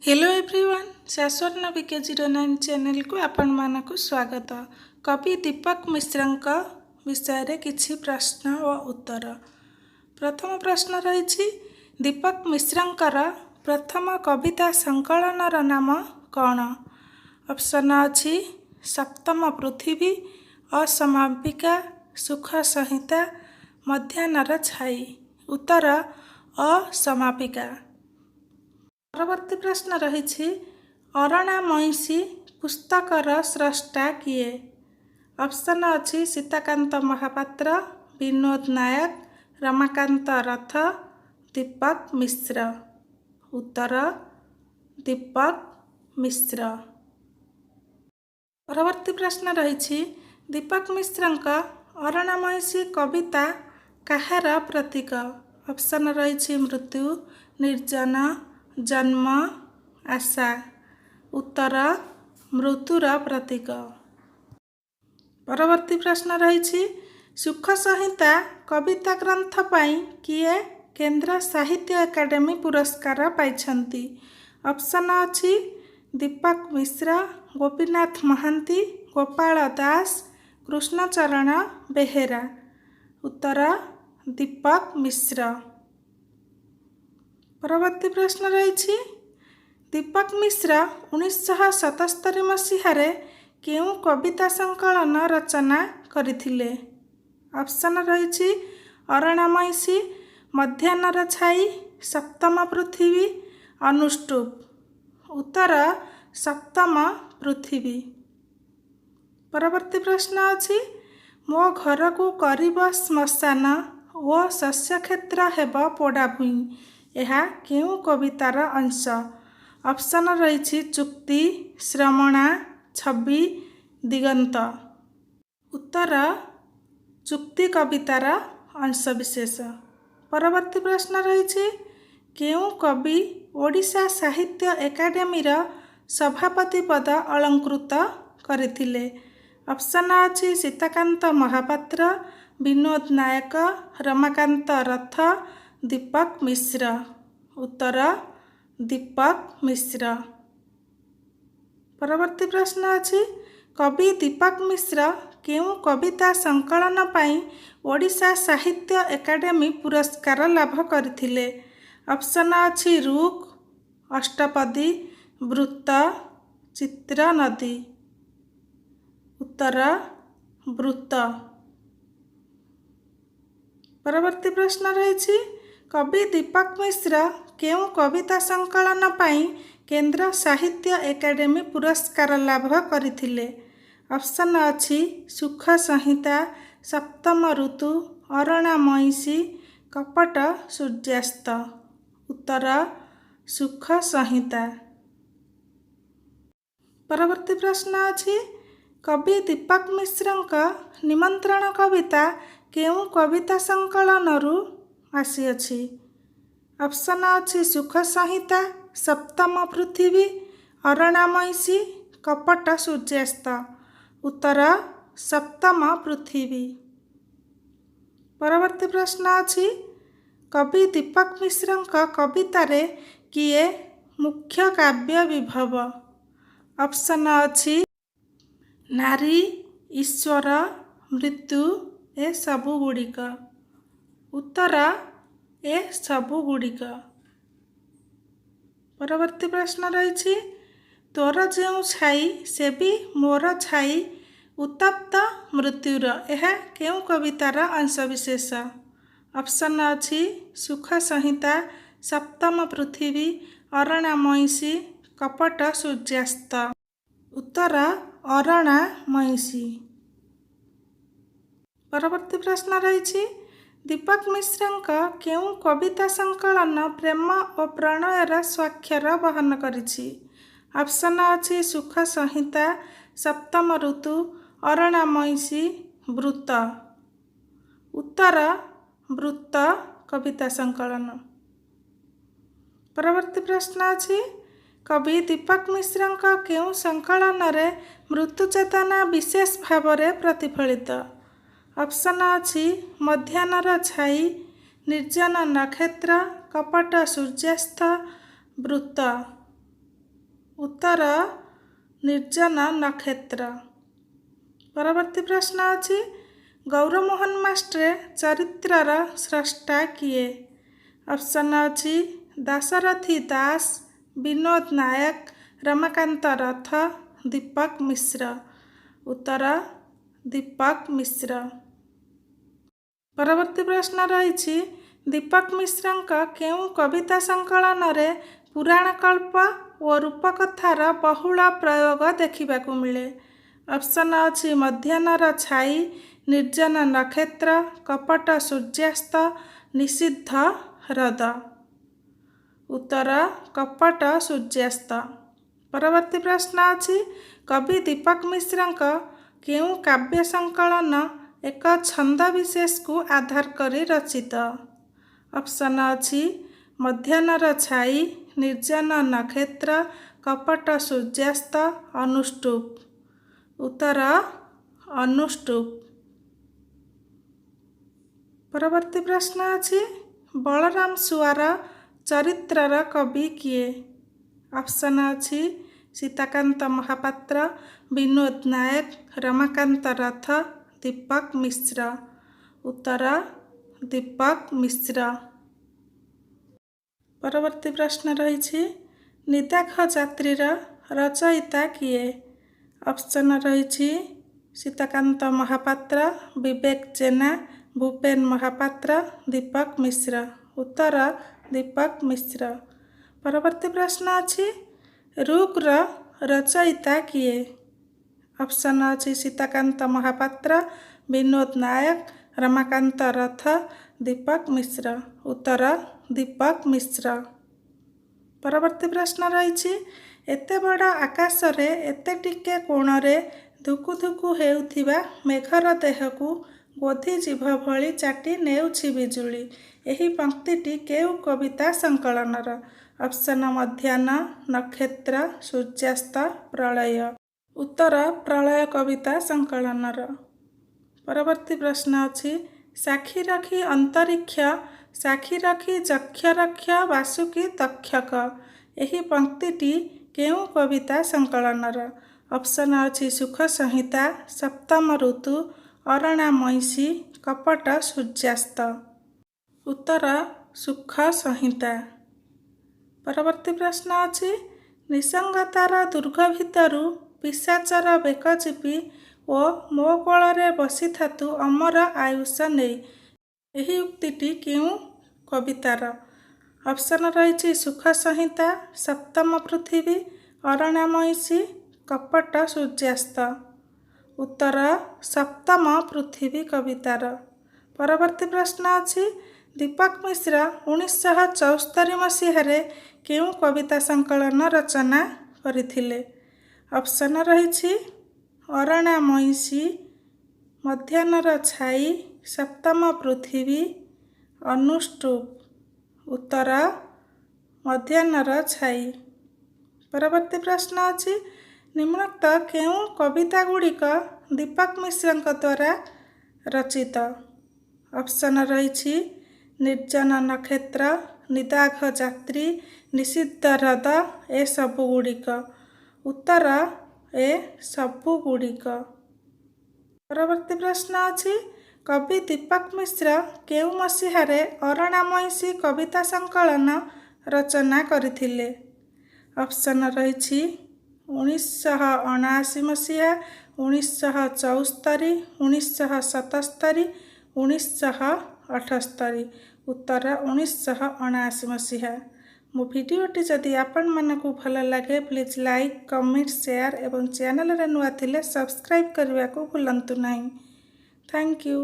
Hello everyone, शाश्वत नवी के 09 channel को आपण मानक स्वागत। कवि दीपक मिश्र विषय रे किछि प्रश्न और उत्तर। प्रथम प्रश्न रही दीपक मिश्रंकर प्रथम कविता संकलनर नाम कौन? ऑप्शन अच्छी सप्तम पृथ्वी, असमापिका, सुख संहिता, मध्याह्नर छाई। उत्तर असमापिका। परवर्ती प्रश्न रही अरणा मईसी पुस्तकर स्रष्टा किए? ऑप्शन अच्छी सीताकांत महापात्र, विनोद नायक, रमाकांत रथ, दीपक मिश्र। उत्तर दीपक मिश्र। परवर्ती प्रश्न रही दीपक मिश्रंक अरणा मईसी कविता काहार प्रतीक? ऑप्शन रही मृत्यु, निर्जन, जन्म, आशा। उत्तर मृत्युर प्रतीक। परवर्ती प्रश्न रही सुख संहिता कविता ग्रंथ पाई किए केंद्र साहित्य एकाडेमी पुरस्कार पाइछंती? ऑप्शन अच्छी दीपक मिश्र, गोपीनाथ महांती, गोपाल दास, कृष्णचरण बेहेरा। उत्तर दीपक मिश्र। परवर्ती प्रश्न रही दीपक मिश्र 1977 मसीहारे केउं कविता संकलन रचना करथिले? ऑप्शन रही अरणा मईसी, मध्याह्नर छाई, सप्तम पृथ्वी, अनुष्टुप। उत्तर सप्तम पृथ्वी। परवर्ती प्रश्न अच्छी मो घर को करिब श्मशान ओ शस्य क्षेत्र हेब पोड़ा भूई। यह केउं कवितार अंश? ऑप्शन रही चुक्ति, श्रमणा, छवि, दिगंत। उत्तर चुक्ति कवितार अंश विशेष। परवर्ती प्रश्न रही केउं कवि ओडिशा साहित्य एकाडेमीर सभापति पद अलंकृत करथिले? ऑप्शन अच्छी सीताकांत महापात्र, विनोद नायक, रमाकांत रथ, दीपक मिश्र। उत्तर दीपक मिश्र। परवर्ती प्रश्न अच्छी कवि दीपक मिश्र केउं कविता संकलन पाई ओडिशा साहित्य एकाडेमी पुरस्कार लाभ करथिले? ऑप्शन अच्छी रुक, अष्टपदी, वृत्त, चित्र नदी। उत्तर वृत्त। परवर्ती प्रश्न रही कवि दीपक मिश्र केउं कविता संकलन पाई केंद्र साहित्य एकाडेमी पुरस्कार लाभ करथिले? ऑप्शन अच्छी सुख संहिता, सप्तम ऋतु, अरणा मईसी, कपट सूर्यास्त। उत्तर सुख संहिता। परवर्ती प्रश्न अच्छी कवि दीपक मिश्रंक निमंत्रण कविता केउं कविता संकलनरू आसीअछि? ऑप्शन अच्छी सुख संहिता, सप्तम पृथ्वी, अरणा मईसी, कपट सूर्यास्त। उत्तर सप्तम पृथ्वी। परवर्ती प्रश्न अच्छी कवि दीपक मिश्रंक कवितारे किए मुख्य काव्य विभव? ऑप्शन अच्छी नारी, ईश्वर, मृत्यु ए सबु गुड़िक। उत्तर ए सबु गुड़िक। परवर्ती प्रश्न रही तोर जेउ छाई से भी मोर छाई उत्तप्त मृत्युर यह केउं कवितार अंश विशेष? ऑप्शन अच्छी सुख संहिता, सप्तम पृथ्वी, अरणा मईसी, कपट सूर्यास्त। उत्तर अरणा मईसी। परवर्ती प्रश्न रही दीपक मिश्रंक केउं कविता संकलन प्रेम और प्रणयर स्वाक्षर वहन करिछि? ऑप्शन अच्छी सुख संहिता, सप्तम ऋतु, अरणा मईसी, वृत्त। उत्तर वृत्त कविता संकलन। परवर्ती प्रश्न अच्छी कवि दीपक मिश्रंक केउं संकलन रे मृत्यु चेतना विशेष भाव प्रतिफलित? ऑप्शन अच्छी मध्याह्नर छाई, निर्जन नक्षत्र, कपट सूर्यास्त, वृत्त। उत्तर निर्जन नक्षत्र। परवर्ती प्रश्न अछि गौरमोहन मास्ट्रे चरित्रर स्रष्टा किए? ऑप्शन अछि दाशरथी दास, विनोद नायक, रमाकांत रथ, दीपक मिश्र। उत्तर दीपक मिश्र। परवर्ती प्रश्न रही दीपक मिश्रଙ୍କ केउं कविता संकलन रे पुराणकल्प और रूपकथार बहुल प्रयोग देखा मिले? ऑप्शन अछि मध्याह्नर छाई, निर्जन नक्षत्र, कपट सूर्यास्त, निषिद्ध हृद। उत्तर कपट सूर्यास्त। परवर्ती प्रश्न अछि कवि दीपक मिश्रଙ୍କ केउं काव्य संकलन एक छंद विशेष को आधार करी रचित? ऑप्शन अछि मध्याह्नर छाई, निर्जन नक्षत्र, कपट सूर्यास्त, अनुष्टुप। उत्तर अनुष्टुप। परवर्ती प्रश्न अछि बलराम सुआर चरित्रर कवि किए? ऑप्शन अछि सीताकांत महापात्र, विनोद नायक, रमाकांत रथ, दीपक मिश्र। उत्तर दीपक मिश्र। परवर्ती प्रश्न रही निदाघ जात्रीर रचयिता किए? ऑप्शन रही सीताकांत महापात्र, विवेक जेना, भूपेन महापात्र, दीपक मिश्र। उत्तर दीपक मिश्र। परवर्ती प्रश्न अछि रुक्र रचयिता किए? ऑप्शन अछि सीताकांत महापात्र, विनोद नायक, रमाकांत रथ, दीपक मिश्र। उत्तर दीपक मिश्र। परवर्ती प्रश्न रही एते बड़ आकाश रे एते टिके कोणरे धुकु धुकु हेउथिबा मेघर देहकु गोधी जीभ भଳି चाटी नेउछि बिजुली। एही पंक्तिटी केउ कविता संकलनर? ऑप्शन मध्याह्न, नक्षत्र, सूर्यास्त, प्रलय। उत्तर प्रलय कविता संकलनर। परवर्ती प्रश्न अछि साक्षी रखी अंतरिक्ष, साक्षी रखी यक्ष रक्ष, वासुकी तक्षक। एही पंक्तिटी केउं कविता संकलनर? ऑप्शन अछि सुख संहिता, सप्तम ऋतु, अरणा मईसी, कपट सूर्यास्त। उत्तर सुख संहिता। परवर्ती प्रश्न अछि निसंगतार दुर्ग भितरु पिशाचर बेक चिपि ओ मो कोଳରେ बसिथातु अमर आयुष नेई। एही उक्तिटी केउं कवितार? ऑप्शन रही सुख संहिता, सप्तम पृथ्वी, अरणा मईसी, कपट सूर्यास्त। उत्तर सप्तम पृथ्वी कवितार। परवर्ती प्रश्न अछि दीपक मिश्र 1974 मसीहारे केउं कविता संकलन रचना करथिले? ऑप्शन रही अरणा मईसी, मध्याह्नर छाई, सप्तम पृथ्वी, अनुष्टुप। उत्तर मध्याह्नर छाई। परवर्ती प्रश्न अछि निम्नोक्त केउं कविता गुड़िक दीपक मिश्रଙ୍କ द्वारा रचित? ऑप्शन रही निर्जन नक्षत्र, निदाघ जात्री, निषिद्ध हृद, ए सबु गुड़िक। उत्तर ए सबु गुड़िक। परवर्ती प्रश्न अछि कवि दीपक मिश्र केउं मसीहारे अरणा मईसी कविता संकलन रचना करथिले? ऑप्शन रही 1979 मसीहा, 1974, 1977, 1978। उत्तर 1979 मसीहा। मो भिडियोटी जदि आपण मानकु भल लगे प्लीज लाइक, कमेंट, शेयर एवं चैनल रे नुआ थिले सब्सक्राइब करने को भूलंतु नहीं। Thank you.